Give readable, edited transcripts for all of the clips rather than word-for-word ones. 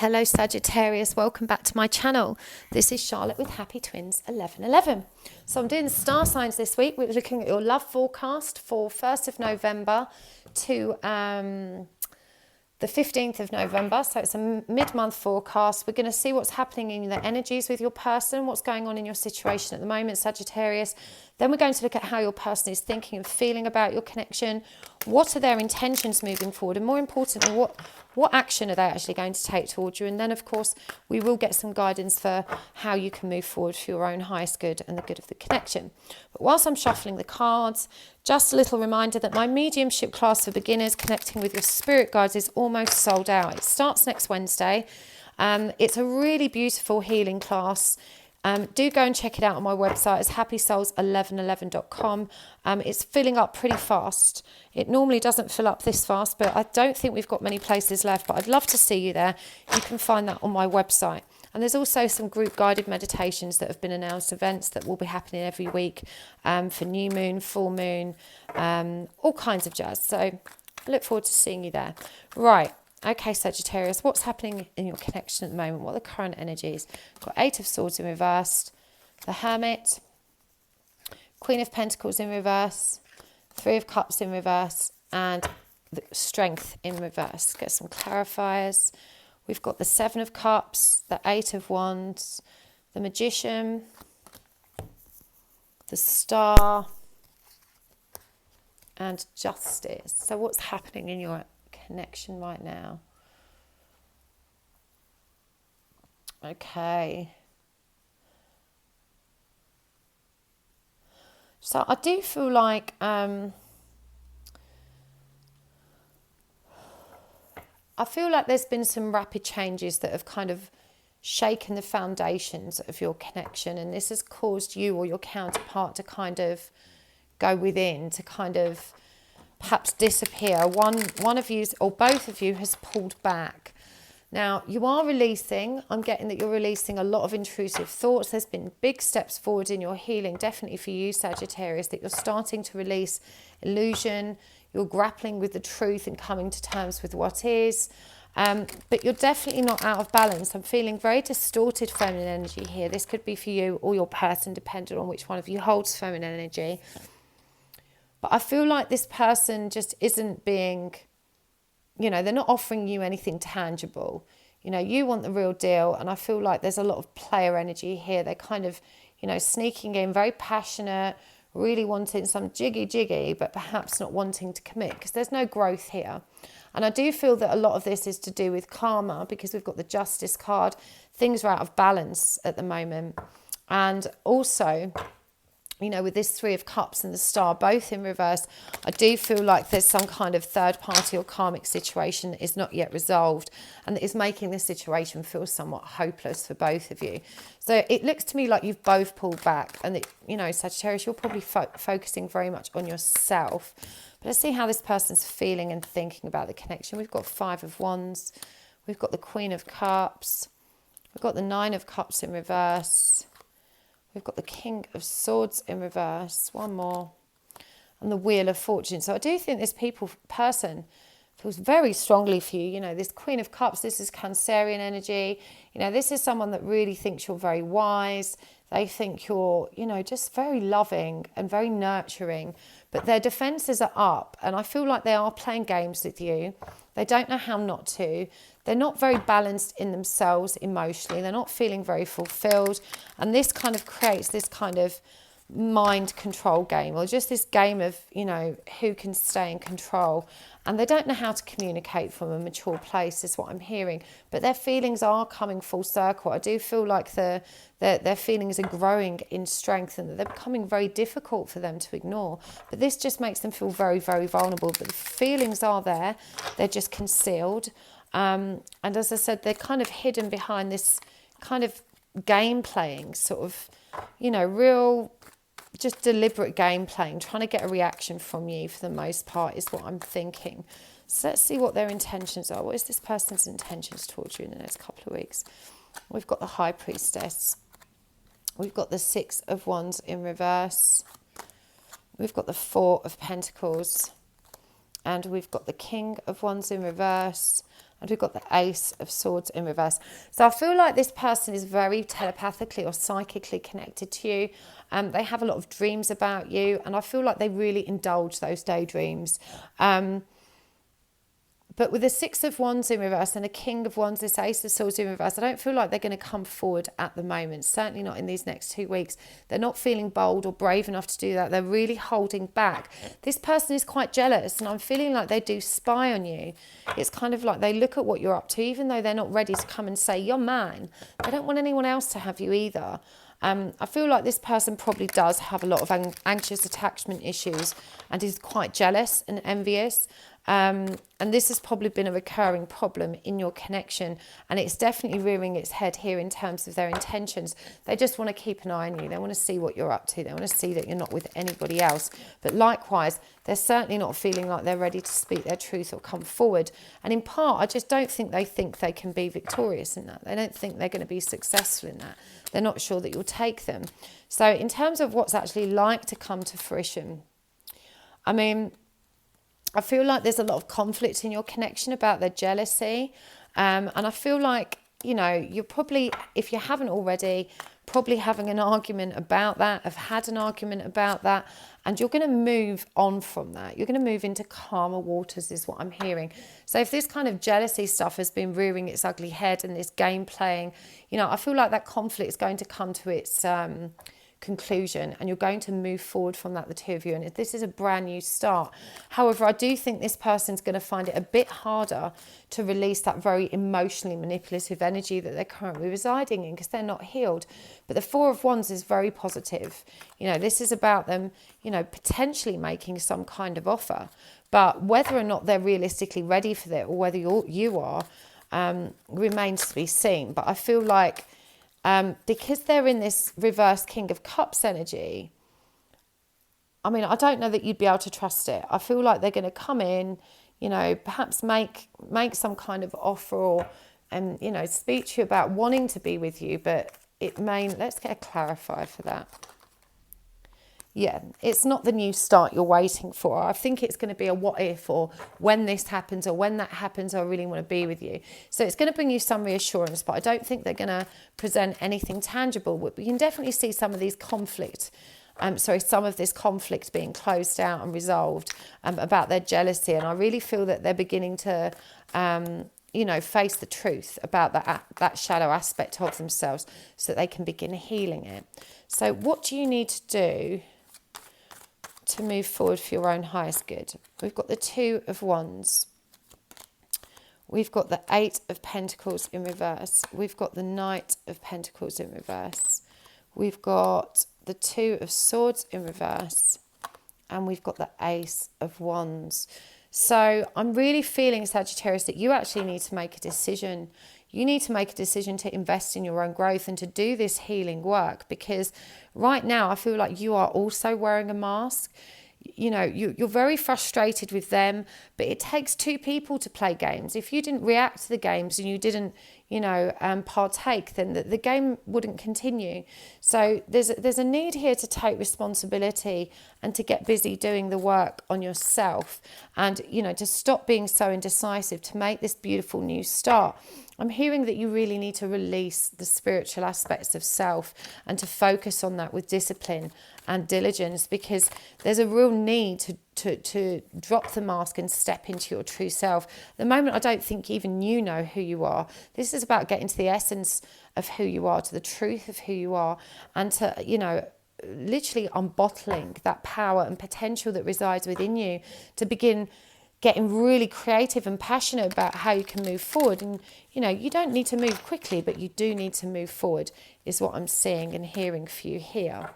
Hello Sagittarius, welcome back to my channel. This is Charlotte with Happy Twins 1111. So I'm doing the star signs this week. We're looking at your love forecast for 1st of November to the 15th of November. So it's a mid-month forecast. We're going to see what's happening in the energies with your person, what's going on in your situation at the moment, Sagittarius. Then we're going to look at how your person is thinking and feeling about your connection. What are their intentions moving forward? And more importantly, what action are they actually going to take towards you? And then, of course, we will get some guidance for how you can move forward for your own highest good and the good of the connection. But whilst I'm shuffling the cards, just a little reminder that my mediumship class for beginners connecting with your spirit guides is almost sold out. It starts next Wednesday. It's a really beautiful healing class. Do go and check it out on my website. It's happysouls1111.com. It's filling up pretty fast. It normally doesn't fill up this fast, but I don't think we've got many places left. But I'd love to see you there. You can find that on my website. And there's also some group guided meditations that have been announced, events that will be happening every week for new moon, full moon, all kinds of jazz. So I look forward to seeing you there. Right. Okay, Sagittarius, what's happening in your connection at the moment? What are the current energies? Got 8 of Swords in reverse, the Hermit, Queen of Pentacles in reverse, 3 of Cups in reverse, and the Strength in reverse. Get some clarifiers. We've got the 7 of Cups, the 8 of Wands, the Magician, the Star, and Justice. So what's happening in your connection right now? Okay. So I do feel like there's been some rapid changes that have kind of shaken the foundations of your connection, and this has caused you or your counterpart to kind of go within, to kind of perhaps disappear. One of you or both of you has pulled back. Now you are releasing. I'm getting that you're releasing a lot of intrusive thoughts. There's been big steps forward in your healing, definitely for you, Sagittarius, that you're starting to release illusion. You're grappling with the truth and coming to terms with what is. But you're definitely not out of balance. I'm feeling very distorted feminine energy here. This could be for you or your person, depending on which one of you holds feminine energy. But I feel like this person just isn't being, they're not offering you anything tangible. You want the real deal. And I feel like there's a lot of player energy here. They're kind of, sneaking in, very passionate, really wanting some jiggy, but perhaps not wanting to commit because there's no growth here. And I do feel that a lot of this is to do with karma because we've got the Justice card. Things are out of balance at the moment. And also, with this 3 of Cups and the Star, both in reverse, I do feel like there's some kind of third party or karmic situation that is not yet resolved and that is making this situation feel somewhat hopeless for both of you. So it looks to me like you've both pulled back and that, Sagittarius, you're probably focusing very much on yourself. But let's see how this person's feeling and thinking about the connection. We've got 5 of Wands. We've got the Queen of Cups. We've got the 9 of Cups in reverse. We've got the King of Swords in reverse. One more. And the Wheel of Fortune. So I do think this person feels very strongly for you. This Queen of Cups, this is Cancerian energy. This is someone that really thinks you're very wise. They think you're, just very loving and very nurturing. But their defenses are up. And I feel like they are playing games with you. They don't know how not to. They're not very balanced in themselves emotionally. They're not feeling very fulfilled. And this kind of creates this kind of mind control game, or just this game of, who can stay in control. And they don't know how to communicate from a mature place, is what I'm hearing. But their feelings are coming full circle. I do feel like their feelings are growing in strength and that they're becoming very difficult for them to ignore. But this just makes them feel very, very vulnerable. But the feelings are there. They're just concealed. And as I said, they're kind of hidden behind this kind of game playing, sort of, real, just deliberate game playing, trying to get a reaction from you for the most part is what I'm thinking. So let's see what their intentions are. What is this person's intentions towards you in the next couple of weeks? We've got the High Priestess. We've got the 6 of Wands in reverse. We've got the 4 of Pentacles. And we've got the King of Wands in reverse. and we've got the Ace of Swords in reverse. So I feel like this person is very telepathically or psychically connected to you. They have a lot of dreams about you, and I feel like they really indulge those daydreams. But with the Six of Wands in reverse and a King of Wands, this Ace of Swords in reverse, I don't feel like they're going to come forward at the moment. Certainly not in these next 2 weeks. They're not feeling bold or brave enough to do that. They're really holding back. This person is quite jealous, and I'm feeling like they do spy on you. It's kind of like they look at what you're up to, even though they're not ready to come and say, you're mine. They don't want anyone else to have you either. I feel like this person probably does have a lot of anxious attachment issues and is quite jealous and envious. And this has probably been a recurring problem in your connection, and it's definitely rearing its head here in terms of their intentions. They just want to keep an eye on you. They want to see what you're up to. They want to see that you're not with anybody else. But likewise, they're certainly not feeling like they're ready to speak their truth or come forward. And in part, I just don't think they can be victorious in that. They don't think they're going to be successful in that. They're not sure that you'll take them. So in terms of what's actually like to come to fruition, I mean, I feel like there's a lot of conflict in your connection about their jealousy. And I feel like, you know, you're probably, if you haven't already, probably having an argument about that, have had an argument about that, and you're going to move on from that. You're going to move into calmer waters is what I'm hearing. So if this kind of jealousy stuff has been rearing its ugly head and this game playing, you know, I feel like that conflict is going to come to its conclusion, and you're going to move forward from that, the two of you, and this is a brand new start. However, I do think this person's going to find it a bit harder to release that very emotionally manipulative energy that they're currently residing in, because they're not healed. But the Four of Wands is very positive. You know, this is about them, you know, potentially making some kind of offer, but whether or not they're realistically ready for that, or whether you are, remains to be seen. But I feel like because they're in this reverse King of Cups energy, I mean, I don't know that you'd be able to trust it. I feel like they're going to come in, you know, perhaps make some kind of offer, or, you know, speak to you about wanting to be with you, but it may, let's get a clarifier for that. Yeah, it's not the new start you're waiting for. I think it's going to be a what if, or when this happens, or when that happens, I really want to be with you. So it's going to bring you some reassurance, but I don't think they're going to present anything tangible. But we can definitely see some of these some of this conflict being closed out and resolved about their jealousy. And I really feel that they're beginning to, you know, face the truth about that shadow aspect of themselves, so that they can begin healing it. So what do you need to do to move forward for your own highest good? We've got the Two of Wands. We've got the Eight of Pentacles in reverse. We've got the Knight of Pentacles in reverse. We've got the Two of Swords in reverse. And we've got the Ace of Wands. So I'm really feeling, Sagittarius, that you actually need to make a decision. You need to make a decision to invest in your own growth and to do this healing work, because right now I feel like you are also wearing a mask. You know, you're very frustrated with them, but it takes two people to play games. If you didn't react to the games and you didn't, you know, partake, then the game wouldn't continue. So there's a need here to take responsibility and to get busy doing the work on yourself, and, you know, to stop being so indecisive, to make this beautiful new start. I'm hearing that you really need to release the spiritual aspects of self and to focus on that with discipline and diligence, because there's a real need to drop the mask and step into your true self. At the moment, I don't think even you know who you are. This is about getting to the essence of who you are, to the truth of who you are, and to, you know, literally unbottling that power and potential that resides within you, to begin getting really creative and passionate about how you can move forward. And, you know, you don't need to move quickly, but you do need to move forward, is what I'm seeing and hearing for you here.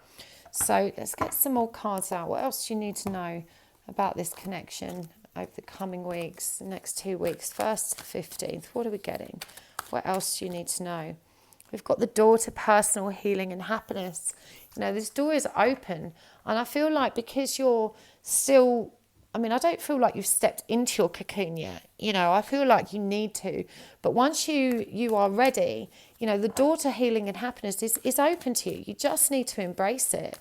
So let's get some more cards out. What else do you need to know about this connection over the coming weeks, the next 2 weeks, 1st to the 15th? What are we getting? What else do you need to know? We've got the door to personal healing and happiness. You know, this door is open. And I feel like because you're still, I mean, I don't feel like you've stepped into your cocoon yet. You know, I feel like you need to. But once you are ready, you know, the door to healing and happiness is open to you. You just need to embrace it.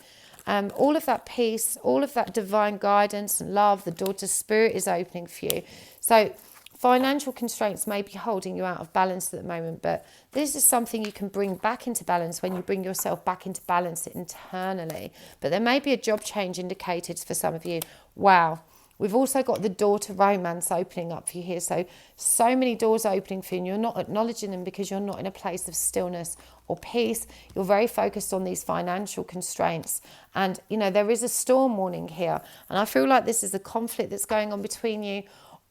All of that peace, all of that divine guidance and love, the door to spirit is opening for you. So Financial constraints may be holding you out of balance at the moment, but this is something you can bring back into balance when you bring yourself back into balance internally. But there may be a job change indicated for some of you. Wow. We've also got the door to romance opening up for you here. So many doors opening for you, and you're not acknowledging them because you're not in a place of stillness or peace. You're very focused on these financial constraints. And, you know, there is a storm warning here. And I feel like this is a conflict that's going on between you,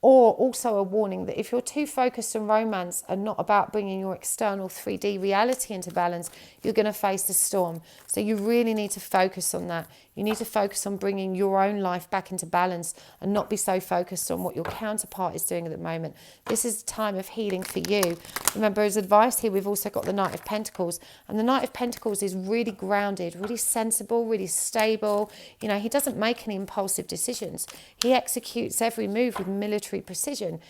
or also a warning that if you're too focused on romance and not about bringing your external 3D reality into balance, you're going to face a storm. So you really need to focus on that. You need to focus on bringing your own life back into balance and not be so focused on what your counterpart is doing at the moment. This is a time of healing for you. Remember, as advice here, we've also got the Knight of Pentacles. And the Knight of Pentacles is really grounded, really sensible, really stable. You know, he doesn't make any impulsive decisions. He executes every move with military precision.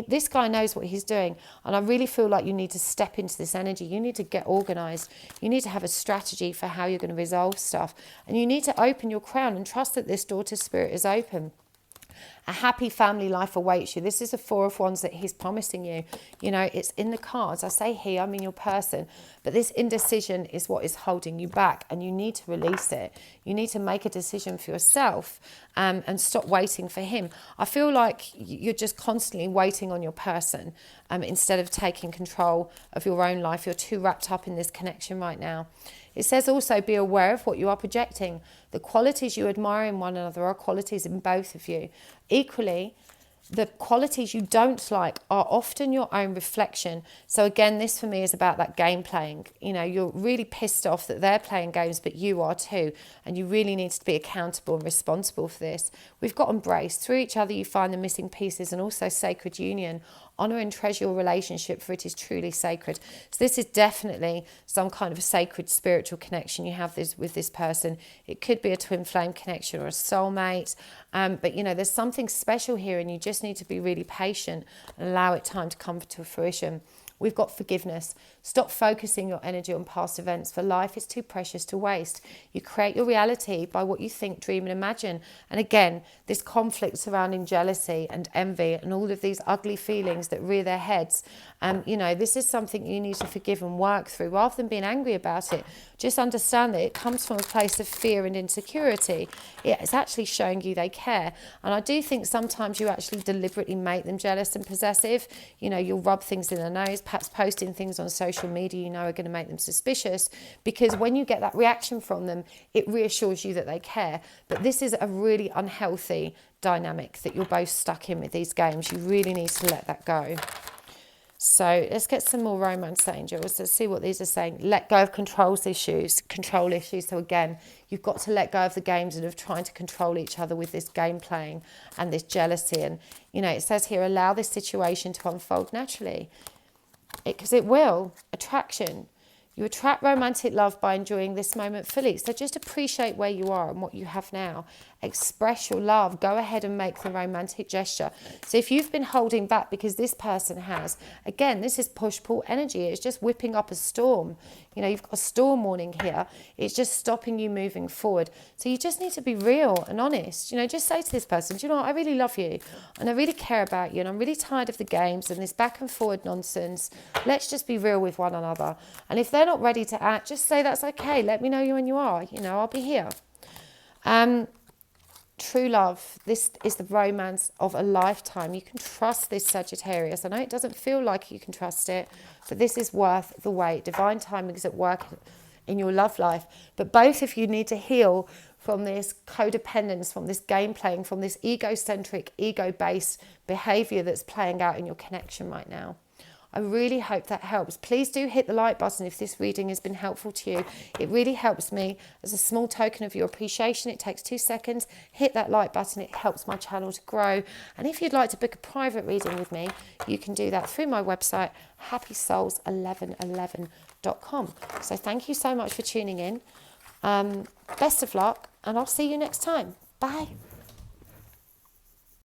This guy knows what he's doing. And I really feel like you need to step into this energy. You need to get organized. You need to have a strategy for how you're going to resolve stuff. And you need to open your crown and trust that this door to spirit is open. A happy family life awaits you. This is the Four of Wands that he's promising you. You know, it's in the cards. I say he, I mean your person. But this indecision is what is holding you back, and you need to release it. You need to make a decision for yourself and stop waiting for him. I feel like you're just constantly waiting on your person instead of taking control of your own life. You're too wrapped up in this connection right now. It says also be aware of what you are projecting. The qualities you admire in one another are qualities in both of you. Equally, the qualities you don't like are often your own reflection. So again, this for me is about that game playing. You know, you're really pissed off that they're playing games, but you are too. And you really need to be accountable and responsible for this. We've got embrace. Through each other, you find the missing pieces, and also sacred union. Honour and treasure your relationship, for it is truly sacred. So this is definitely some kind of a sacred spiritual connection you have with this person. It could be a twin flame connection or a soulmate. But, you know, there's something special here, and you just need to be really patient and allow it time to come to fruition. We've got forgiveness. Stop focusing your energy on past events, for life is too precious to waste. You create your reality by what you think, dream and imagine. And again, this conflict surrounding jealousy and envy and all of these ugly feelings that rear their heads, you know, this is something you need to forgive and work through. Rather than being angry about it, just understand that it comes from a place of fear and insecurity. It's actually showing you they care. And I do think sometimes you actually deliberately make them jealous and possessive. You know, you'll rub things in their nose, perhaps posting things on social media you know are going to make them suspicious, because when you get that reaction from them, it reassures you that they care. But this is a really unhealthy dynamic that you're both stuck in with these games. You really need to let that go. So let's get some more romance angels. Let's see what these are saying. Let go of control issues. So again, you've got to let go of the games and of trying to control each other with this game playing and this jealousy. And, you know, it says here, allow this situation to unfold naturally. Because it will. Attraction. You attract romantic love by enjoying this moment fully. So just appreciate where you are and what you have now. Express your love. Go ahead and make the romantic gesture. So if you've been holding back because this person has, again, this is push-pull energy. It's just whipping up a storm. You know, you've got a storm warning here. It's just stopping you moving forward. So you just need to be real and honest. You know, just say to this person, do you know what? I really love you and I really care about you, and I'm really tired of the games and this back and forward nonsense. Let's just be real with one another. And if they're not ready to act, just say that's okay. Let me know you when you are. You know, I'll be here. True love. This is the romance of a lifetime. You can trust this Sagittarius. I know it doesn't feel like you can trust it, but this is worth the wait. Divine timing is at work in your love life. But both of you need to heal from this codependence, from this game playing, from this egocentric, ego-based behavior that's playing out in your connection right now. I really hope that helps. Please do hit the like button if this reading has been helpful to you. It really helps me as a small token of your appreciation. It takes 2 seconds. Hit that like button. It helps my channel to grow. And if you'd like to book a private reading with me, you can do that through my website, happysouls1111.com. So thank you so much for tuning in. Best of luck, and I'll see you next time. Bye.